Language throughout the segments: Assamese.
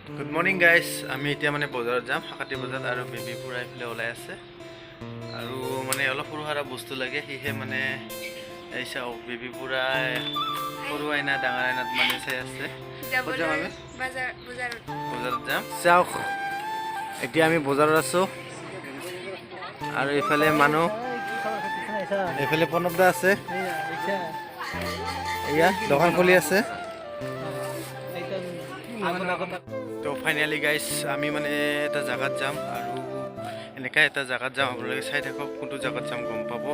Good morning guys, আমি এতিয়া মানে বজাৰত যাম হাকাটি বজাৰত আৰু বেবি পুৰা ইফালে ওলাই আছে আৰু মানে অলপ সৰু সৰা বস্তু লাগে হিহে মানে এই চাও বেবি পুৰা সৰু আইনা ডাঙৰ আইনাত মানে চাই আছে বজাৰত যাম চাও এতিয়া আমি বজাৰত আছো আৰু ইফালে মানুহ ইফালে পনবদা আছে এয়া দোকান খুলি আছে তো ফাইনালি গাইস আমি মানে এটা জায়গাত যাম আৰু এনেকা এটা জায়গাত যাম আপোনালোকে চাই থাকক কোনটো জায়গাত যাম গম পাব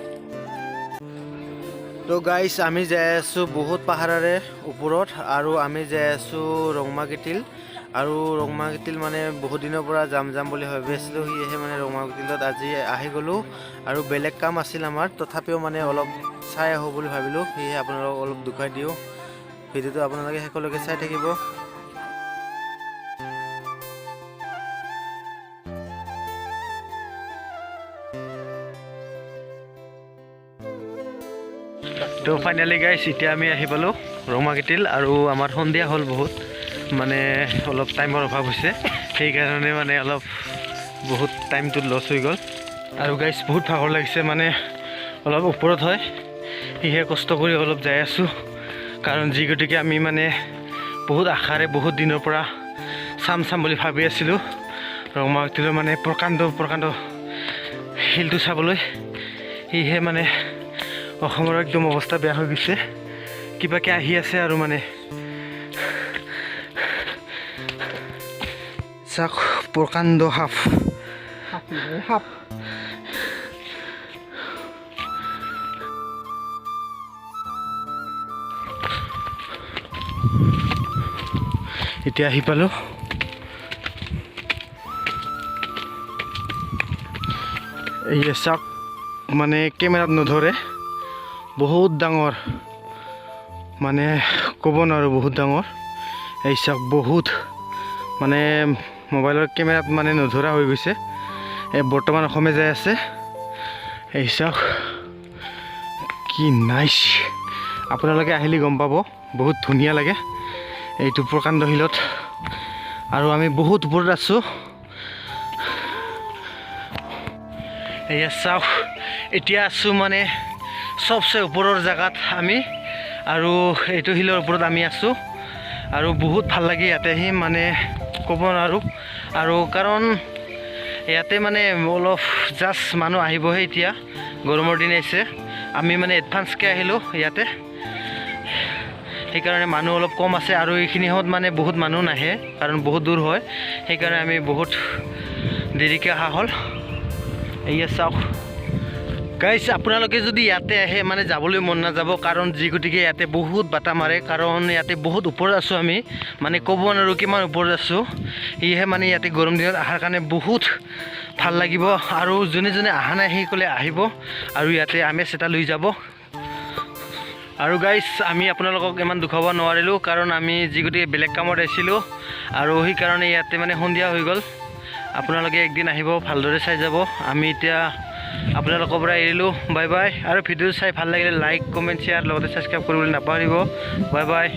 তো গাইস আমি যাই আছো বহুত পাহাৰৰে ওপৰত আৰু আমি যাই আছো ৰংমাগিটিল আৰু ৰংমাগিটিল মানে বহুত দিনৰ পৰা যাম বুলি ভাবি আছিলো হিহে মানে ৰংমাগিটিলত আজি আহি গলো আৰু বেলেগ কাম আছিল আমাৰ তথাপিও মানে অলপ চাই আহো বুলি ভাবিলো হিহে আপোনালোকক অলপ দুখাই দিও ভিডিওটো আপোনালোকে শেষলৈকে চাই থাকিব তো ফাইনালি গাইস এতিয়া আমি আহি পালো ৰংমাগিটিল আৰু আমাৰ সন্ধিয়া হ'ল বহুত মানে অলপ টাইমৰ অভাৱ হৈছে সেই কাৰণে মানে অলপ বহুত টাইমটো লছ হৈ গ'ল আৰু গাইস বহুত ভাগৰ লাগিছে মানে অলপ ওপৰত হয় হিহে কষ্ট কৰি অলপ যাই আছো কাৰণ যি গতিকে আমি মানে বহুত আশাৰে বহুত দিনৰ পৰা চাম বুলি ভাবি আছিলো ৰংমাগিটিলৰ মানে প্ৰকাণ্ড হিলটো চাবলৈ হিহে মানে অসমৰ একদম অৱস্থা বেয়া হৈ গৈছে কিবাকে আহি আছে আৰু মানে চাক প্ৰকাণ্ড সাপ এতিয়া আহি পালো এই চাক মানে কেমেৰাত নধৰে বহুত ডাঙৰ মানে ক'ব নোৱাৰো বহুত ডাঙৰ এই চাক বহুত মানে মোবাইলৰ কেমেৰাত মানে নধৰা হৈ গৈছে এই বৰ্তমান অসমে যাই আছে এই চাক কি নাইস আপোনালোকে আহিলে গম পাব বহুত ধুনীয়া লাগে এইটো প্ৰকাণ্ড হিলত আৰু আমি বহুত ওপৰত আছো এয়া চাওক এতিয়া আছো মানে সবচে ওপৰৰ জায়গাত আমি আৰু এইটো হিলৰ ওপৰত আমি আছো আৰু বহুত ভাল লাগে ইয়াতে আহি মানে ক'ব নোৱাৰো আৰু কাৰণ ইয়াতে মানে অলপ জাষ্ট মানুহ আহিবহে এতিয়া গৰমৰ দিন আহিছে আমি মানে এডভান্সকৈ আহিলোঁ ইয়াতে সেইকাৰণে মানুহ অলপ কম আছে আৰু এইখিনিত মানে বহুত মানুহ নাহে কাৰণ বহুত দূৰ হয় সেইকাৰণে আমি বহুত দেৰিকৈ অহা হ'ল এয়া চাওক গাইস আপোনালোকে যদি ইয়াতে আহে মানে যাবলৈ মন নাযাব কাৰণ যি গতিকে ইয়াতে বহুত বাটা মাৰে কাৰণ ইয়াতে বহুত ওপৰত আছোঁ আমি মানে ক'ব নোৱাৰোঁ কিমান ওপৰত আছোঁ সেয়েহে মানে ইয়াতে গৰম দিনত অহাৰ কাৰণে বহুত ভাল লাগিব আৰু যোনে অহা নাই সেই ক'লে আহিব আৰু ইয়াতে আমেজ এটা লৈ যাব আৰু গাইস আমি আপোনালোকক ইমান দুখাব নোৱাৰিলোঁ কাৰণ আমি যি গতিকে বেলেগ কামত আহিছিলোঁ আৰু সেইকাৰণে ইয়াতে মানে সন্ধিয়া হৈ গ'ল আপোনালোকে একদিন আহিব ভালদৰে চাই যাব আমি এতিয়া আপোনালোকৰ পৰা এৰিলোঁ বাই বাই আৰু ভিডিঅ' চাই ভাল লাগিলে লাইক কমেণ্ট শ্বেয়াৰ লগতে ছাবস্ক্ৰাইব কৰিবলৈ নাপাহৰিব বাই বাই